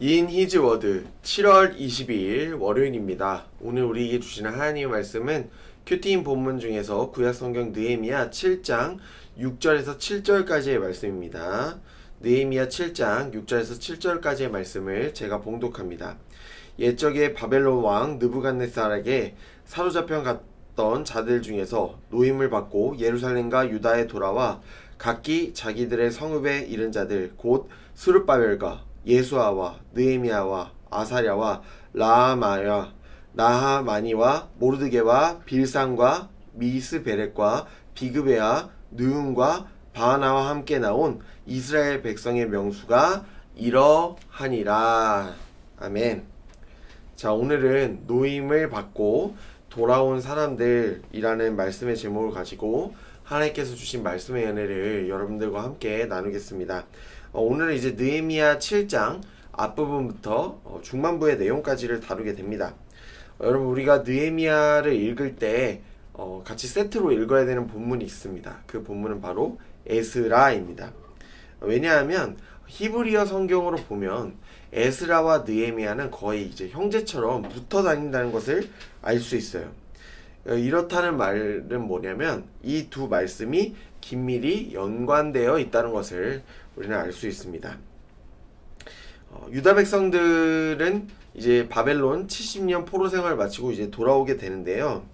In His Word 7월 22일 월요일입니다. 오늘 우리에게 주시는 하나님의 말씀은 큐티인 본문 중에서 구약성경 느헤미야 7장 6절에서 7절까지의 말씀입니다. 느헤미야 7장 6절에서 7절까지의 말씀을 제가 봉독합니다. 옛적에 바벨론 왕 느부갓네살에게 사로잡혀 갔던 자들 중에서 노임을 받고 예루살렘과 유다에 돌아와 각기 자기들의 성읍에 이른 자들 곧 스룹바벨과 예수아와 느헤미야와 아사랴와 라하마야 나하마니와 모르드게와 빌산과 미스베렛과 비그베아 느음과 바하나와 함께 나온 이스라엘 백성의 명수가 이러하니라. 아멘. 자, 오늘은 노임을 받고 돌아온 사람들이라는 말씀의 제목을 가지고 하나님께서 주신 말씀의 은혜를 여러분들과 함께 나누겠습니다. 오늘은 이제 느헤미야 7장 앞부분부터 중반부의 내용까지를 다루게 됩니다. 여러분, 우리가 느헤미야를 읽을 때 같이 세트로 읽어야 되는 본문이 있습니다. 그 본문은 바로 에스라입니다. 왜냐하면 히브리어 성경으로 보면 에스라와 느헤미야는 거의 이제 형제처럼 붙어 다닌다는 것을 알 수 있어요. 이렇다는 말은 뭐냐면 이 두 말씀이 긴밀히 연관되어 있다는 것을 우리는 알 수 있습니다. 유다 백성들은 이제 바벨론 70년 포로 생활을 마치고 이제 돌아오게 되는데요.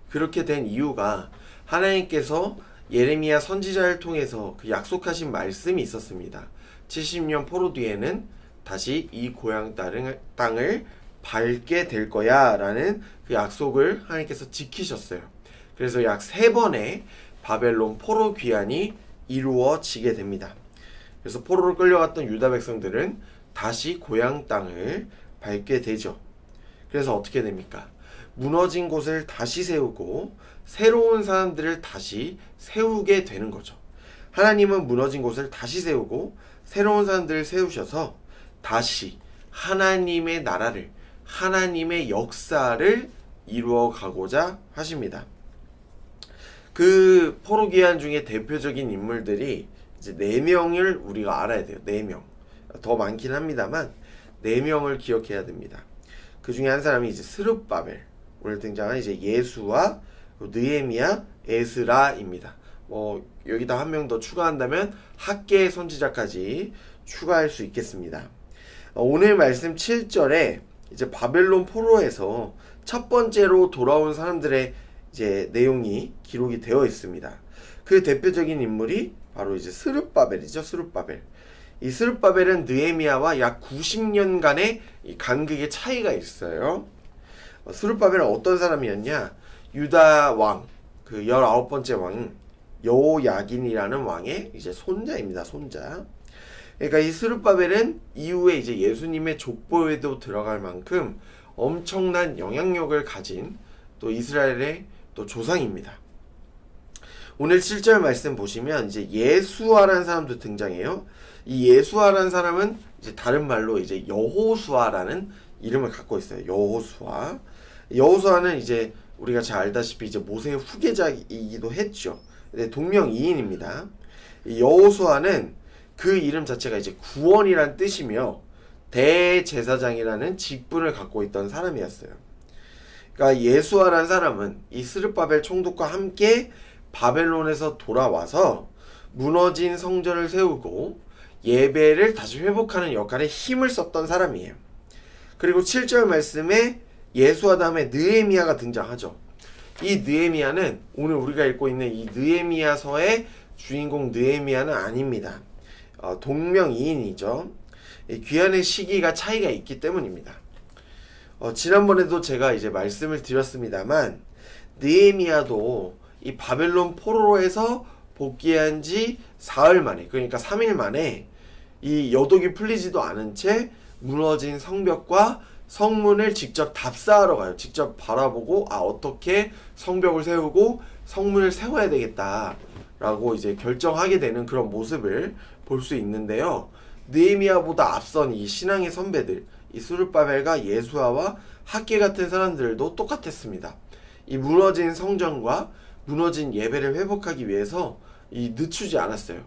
그렇게 된 이유가 하나님께서 예레미야 선지자를 통해서 그 약속하신 말씀이 있었습니다. 70년 포로 뒤에는 다시 이 고향 땅을 밟게 될 거야 라는 그 약속을 하나님께서 지키셨어요. 그래서 약 3번의 바벨론 포로 귀환이 이루어지게 됩니다. 그래서 포로로 끌려갔던 유다 백성들은 다시 고향 땅을 밟게 되죠. 그래서 어떻게 됩니까? 무너진 곳을 다시 세우고 새로운 사람들을 다시 세우게 되는 거죠. 하나님은 무너진 곳을 다시 세우고 새로운 사람들을 세우셔서 다시 하나님의 나라를, 하나님의 역사를 이루어 가고자 하십니다. 그 포로 귀환 중에 대표적인 인물들이 이제 4명을 우리가 알아야 돼요. 4명. 더 많긴 합니다만 4명을 기억해야 됩니다. 그 중에 한 사람이 이제 스룹바벨, 오늘 등장한 이제 예수와 느헤미야, 에스라입니다. 여기다 한 명 더 추가한다면 학계 선지자까지 추가할 수 있겠습니다. 오늘 말씀 7절에 이제 바벨론 포로에서 첫 번째로 돌아온 사람들의 이제 내용이 기록이 되어 있습니다. 그 대표적인 인물이 바로 이제 스룹바벨이죠. 스룹바벨. 이 스룹바벨은 느헤미야와 약 90년간의 이 간극의 차이가 있어요. 스룹바벨은 어떤 사람이었냐? 유다 왕, 그 19번째 왕 여호야긴이라는 왕의 이제 손자입니다. 손자. 그러니까 이 스룹바벨은 이후에 이제 예수님의 족보에도 들어갈 만큼 엄청난 영향력을 가진 또 이스라엘의 또 조상입니다. 오늘 7절 말씀 보시면 이제 예수아라는 사람도 등장해요. 이 예수아라는 사람은 이제 다른 말로 이제 여호수아라는 이름을 갖고 있어요. 여호수아. 여호수아는 이제 우리가 잘 알다시피 이제 모세의 후계자이기도 했죠. 동명이인입니다. 이 여호수아는 그 이름 자체가 이제 구원이란 뜻이며 대제사장이라는 직분을 갖고 있던 사람이었어요. 그러니까 예수아라는 사람은 이 스룹바벨 총독과 함께 바벨론에서 돌아와서 무너진 성전을 세우고 예배를 다시 회복하는 역할에 힘을 썼던 사람이에요. 그리고 7절 말씀에 예수아 다음에 느헤미야가 등장하죠. 이 느헤미야는 오늘 우리가 읽고 있는 이 느헤미야서의 주인공 느헤미야는 아닙니다. 동명이인이죠. 귀환의 시기가 차이가 있기 때문입니다. 지난번에도 제가 이제 말씀을 드렸습니다만 느헤미야도 이 바벨론 포로로에서 복귀한 지 사흘 만에, 그러니까 3일 만에 이 여독이 풀리지도 않은 채 무너진 성벽과 성문을 직접 답사하러 가요. 직접 바라보고 어떻게 성벽을 세우고 성문을 세워야 되겠다 라고 이제 결정하게 되는 그런 모습을 볼 수 있는데요. 느헤미야보다 앞선 이 신앙의 선배들, 이 스룹바벨과 예수아와 학계 같은 사람들도 똑같았습니다. 이 무너진 성전과 무너진 예배를 회복하기 위해서 늦추지 않았어요.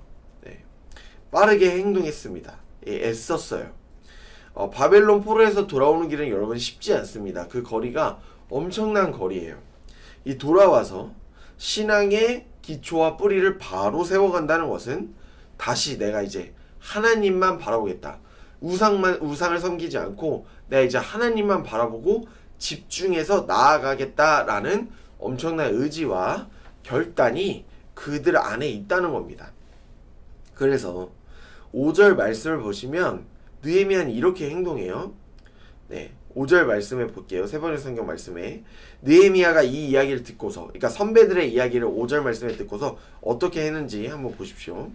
빠르게 행동했습니다. 애썼어요. 바벨론 포로에서 돌아오는 길은 여러분 쉽지 않습니다. 그 거리가 엄청난 거리예요. 이 돌아와서 신앙의 기초와 뿌리를 바로 세워간다는 것은 다시 내가 이제 하나님만 바라보겠다. 우상을 섬기지 않고 내가 이제 하나님만 바라보고 집중해서 나아가겠다라는 엄청난 의지와 결단이 그들 안에 있다는 겁니다. 그래서 5절 말씀을 보시면 느헤미야는 이렇게 행동해요. 네, 5절 말씀에 볼게요. 세 번째 성경 말씀에 느헤미야가 이 이야기를 듣고서, 그러니까 선배들의 이야기를 5절 말씀에 듣고서 어떻게 했는지 한번 보십시오.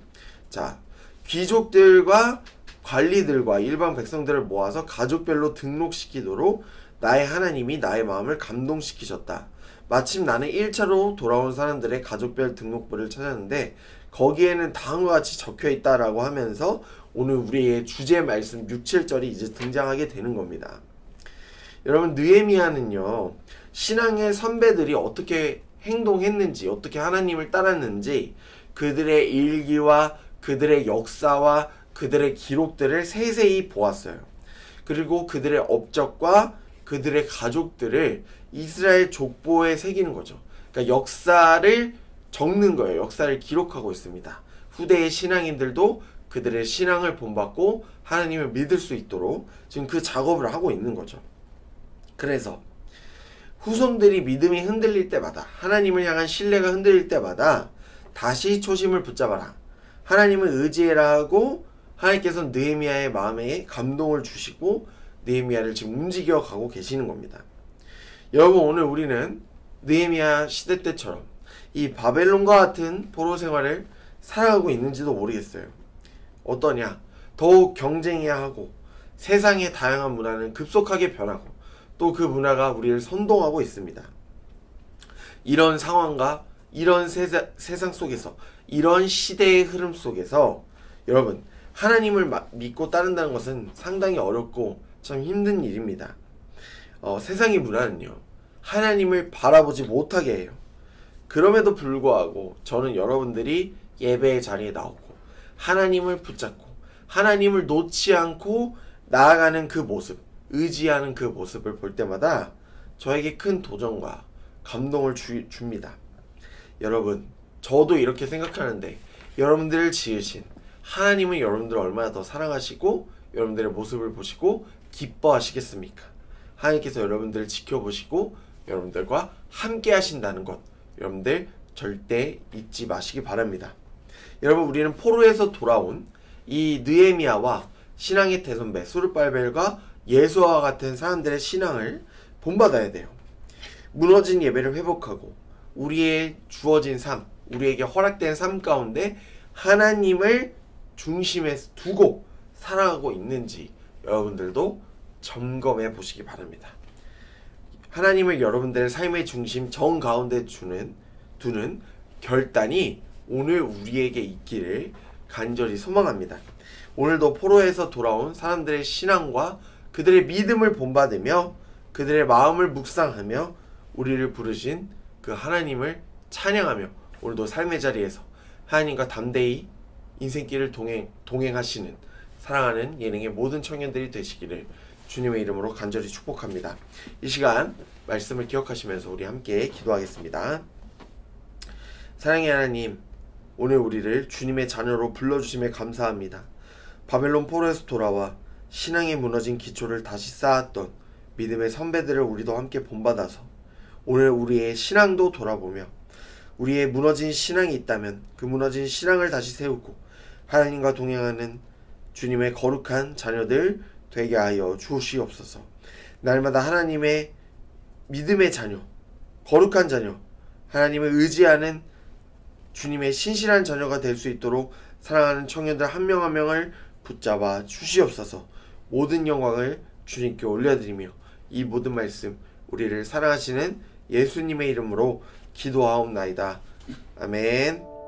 자, 귀족들과 관리들과 일반 백성들을 모아서 가족별로 등록시키도록 나의 하나님이 나의 마음을 감동시키셨다. 마침 나는 1차로 돌아온 사람들의 가족별 등록부를 찾았는데 거기에는 다음과 같이 적혀있다라고 하면서 오늘 우리의 주제 말씀 6, 7절이 이제 등장하게 되는 겁니다. 여러분, 느헤미야는요, 신앙의 선배들이 어떻게 행동했는지, 어떻게 하나님을 따랐는지 그들의 일기와 그들의 역사와 그들의 기록들을 세세히 보았어요. 그리고 그들의 업적과 그들의 가족들을 이스라엘 족보에 새기는 거죠. 그러니까 역사를 적는 거예요. 역사를 기록하고 있습니다. 후대의 신앙인들도 그들의 신앙을 본받고 하나님을 믿을 수 있도록 지금 그 작업을 하고 있는 거죠. 그래서 후손들이 믿음이 흔들릴 때마다, 하나님을 향한 신뢰가 흔들릴 때마다 다시 초심을 붙잡아라. 하나님을 의지해라 하고 하나님께서는 느헤미야의 마음에 감동을 주시고 느헤미야를 지금 움직여 가고 계시는 겁니다. 여러분, 오늘 우리는 느헤미야 시대 때처럼 이 바벨론과 같은 포로 생활을 살아가고 있는지도 모르겠어요. 어떠냐? 더욱 경쟁해야 하고 세상의 다양한 문화는 급속하게 변하고 또 그 문화가 우리를 선동하고 있습니다. 이런 상황과 이런 세상 속에서, 이런 시대의 흐름 속에서 여러분, 하나님을 믿고 따른다는 것은 상당히 어렵고 참 힘든 일입니다. 세상의 문화는요, 하나님을 바라보지 못하게 해요. 그럼에도 불구하고 저는 여러분들이 예배의 자리에 나오고 하나님을 붙잡고 하나님을 놓지 않고 나아가는 그 모습, 의지하는 그 모습을 볼 때마다 저에게 큰 도전과 감동을 줍니다. 여러분, 저도 이렇게 생각하는데 여러분들을 지으신 하나님은 여러분들을 얼마나 더 사랑하시고 여러분들의 모습을 보시고 기뻐하시겠습니까? 하나님께서 여러분들을 지켜보시고 여러분들과 함께 하신다는 것, 여러분들 절대 잊지 마시기 바랍니다. 여러분, 우리는 포로에서 돌아온 이 느헤미야와 신앙의 대선배 수르바벨과 예수와 같은 사람들의 신앙을 본받아야 돼요. 무너진 예배를 회복하고 우리의 주어진 삶, 우리에게 허락된 삶 가운데 하나님을 중심에 두고 살아가고 있는지 여러분들도 점검해 보시기 바랍니다. 하나님을 여러분들의 삶의 중심 정 가운데 두는 결단이 오늘 우리에게 있기를 간절히 소망합니다. 오늘도 포로에서 돌아온 사람들의 신앙과 그들의 믿음을 본받으며 그들의 마음을 묵상하며 우리를 부르신 그 하나님을 찬양하며 오늘도 삶의 자리에서 하나님과 담대히 인생길을 동행하시는 사랑하는 예능의 모든 청년들이 되시기를 주님의 이름으로 간절히 축복합니다. 이 시간 말씀을 기억하시면서 우리 함께 기도하겠습니다. 사랑의 하나님, 오늘 우리를 주님의 자녀로 불러주심에 감사합니다. 바벨론 포로에서 돌아와 신앙의 무너진 기초를 다시 쌓았던 믿음의 선배들을 우리도 함께 본받아서 오늘 우리의 신앙도 돌아보며 우리의 무너진 신앙이 있다면 그 무너진 신앙을 다시 세우고 하나님과 동행하는 주님의 거룩한 자녀들 되게 하여 주시옵소서. 날마다 하나님의 믿음의 자녀, 거룩한 자녀, 하나님을 의지하는 주님의 신실한 자녀가 될 수 있도록 사랑하는 청년들 한 명 한 명을 붙잡아 주시옵소서. 모든 영광을 주님께 올려드리며 이 모든 말씀 우리를 사랑하시는 예수님의 이름으로 기도하옵나이다. 아멘.